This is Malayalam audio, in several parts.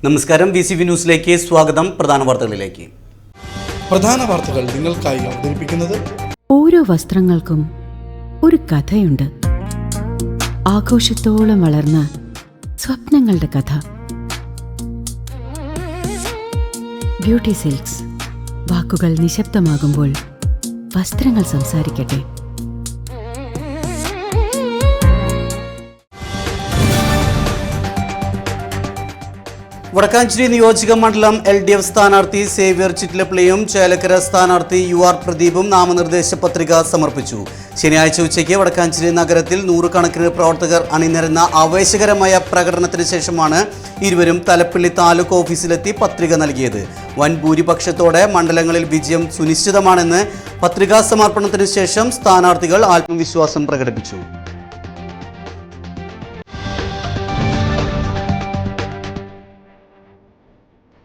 നമസ്കാരം, VCV ന്യൂസിലേക്ക് സ്വാഗതം. പ്രധാന വാർത്തകൾ നിങ്ങൾക്കായി അവതരിപ്പിക്കുന്നത് ഓരോ വസ്ത്രങ്ങൾക്കും ഒരു കഥയുണ്ട്. ആഘോഷത്തോളം വളർന്ന സ്വപ്നങ്ങളുടെ കഥ. Beauty silks. വാക്കുകൾ നിശബ്ദമാകുമ്പോൾ വസ്ത്രങ്ങൾ സംസാരിക്കട്ടെ. വടക്കാഞ്ചേരി നിയോജക മണ്ഡലം LDF സ്ഥാനാർത്ഥി സേവ്യർ ചിറ്റിലപ്പിള്ളിയും ചേലക്കര സ്ഥാനാർത്ഥി UR പ്രദീപും നാമനിർദ്ദേശ പത്രിക സമർപ്പിച്ചു. ശനിയാഴ്ച ഉച്ചയ്ക്ക് വടക്കാഞ്ചേരി നഗരത്തിൽ നൂറുകണക്കിന് പ്രവർത്തകർ അണിനിരന്ന ആവേശകരമായ പ്രകടനത്തിന് ശേഷമാണ് ഇരുവരും തലപ്പള്ളി താലൂക്ക് ഓഫീസിലെത്തി പത്രിക നൽകിയത്. വൻ ഭൂരിപക്ഷത്തോടെ മണ്ഡലങ്ങളിൽ വിജയം സുനിശ്ചിതമാണെന്ന് പത്രികാ സമർപ്പണത്തിന് ശേഷം സ്ഥാനാർത്ഥികൾ ആത്മവിശ്വാസം പ്രകടിപ്പിച്ചു.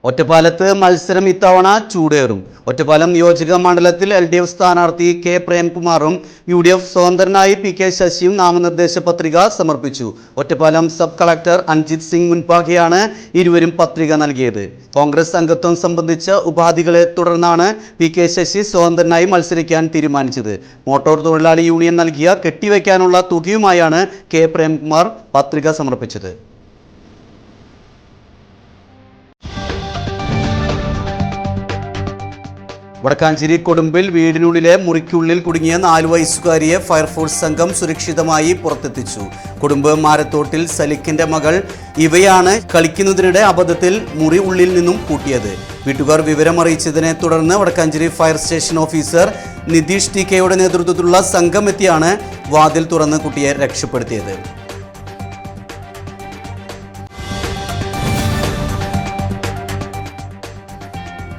ഒറ്റപ്പാലത്ത് മത്സരം ഇത്തവണ ചൂടേറും. ഒറ്റപ്പാലം നിയോജക മണ്ഡലത്തിൽ LDF സ്ഥാനാർത്ഥി K പ്രേംകുമാറും UDF സ്വതന്ത്രനായി PK ശശിയും നാമനിർദ്ദേശ പത്രിക സമർപ്പിച്ചു. ഒറ്റപ്പാലം സബ് കളക്ടർ അഞ്ജിത് സിംഗ് മുൻപാകെയാണ് ഇരുവരും പത്രിക നൽകിയത്. കോൺഗ്രസ് അംഗത്വം സംബന്ധിച്ച ഉപാധികളെ തുടർന്നാണ് PK ശശി സ്വതന്ത്രനായി മത്സരിക്കാൻ തീരുമാനിച്ചത്. മോട്ടോർ തൊഴിലാളി യൂണിയൻ നൽകിയ കെട്ടിവയ്ക്കാനുള്ള തുകയുമായാണ് K പ്രേംകുമാർ പത്രിക സമർപ്പിച്ചത്. വടക്കാഞ്ചേരി കൊടുമ്പിൽ വീടിനുള്ളിലെ മുറിക്കുള്ളിൽ കുടുങ്ങിയ 4 വയസ്സുകാരിയെ ഫയർഫോഴ്സ് സംഘം സുരക്ഷിതമായി പുറത്തെത്തിച്ചു. കൊടുമ്പ് മാരത്തോട്ടിൽ സലിക്കിന്റെ മകൾ ഇവയാണ് കളിക്കുന്നതിനിടെ അബദ്ധത്തിൽ മുറി ഉള്ളിൽ നിന്നും പൂട്ടിയത്. വീട്ടുകാർ വിവരമറിയിച്ചതിനെ തുടർന്ന് Wadakkanchery fire station officer Nitheesh TKയുടെ നേതൃത്വത്തിലുള്ള സംഘം എത്തിയാണ് വാതിൽ തുറന്ന് കുട്ടിയെ രക്ഷപ്പെടുത്തിയത്.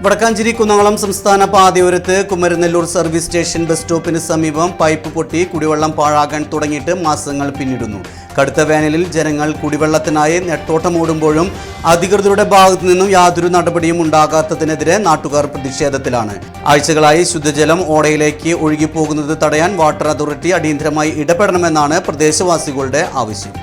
വടക്കാഞ്ചേരി കുന്നംകുളം സംസ്ഥാന പാതയോരത്ത് കുമരനെല്ലൂർ സർവീസ് സ്റ്റേഷൻ ബസ് സ്റ്റോപ്പിന് സമീപം പൈപ്പ് പൊട്ടി കുടിവെള്ളം പാഴാകാൻ തുടങ്ങിയിട്ട് മാസങ്ങൾ പിന്നിടുന്നു. കടുത്ത വേനലിൽ ജനങ്ങൾ കുടിവെള്ളത്തിനായി നെട്ടോട്ടമോടുമ്പോഴും അധികൃതരുടെ ഭാഗത്തു നിന്നും യാതൊരു നടപടിയും ഉണ്ടാകാത്തതിനെതിരെ നാട്ടുകാർ പ്രതിഷേധത്തിലാണ്. ആഴ്ചകളായി ശുദ്ധജലം ഓടയിലേക്ക് ഒഴുകിപ്പോകുന്നത് തടയാൻ വാട്ടർ അതോറിറ്റി അടിയന്തരമായി ഇടപെടണമെന്നാണ് പ്രദേശവാസികളുടെ ആവശ്യം.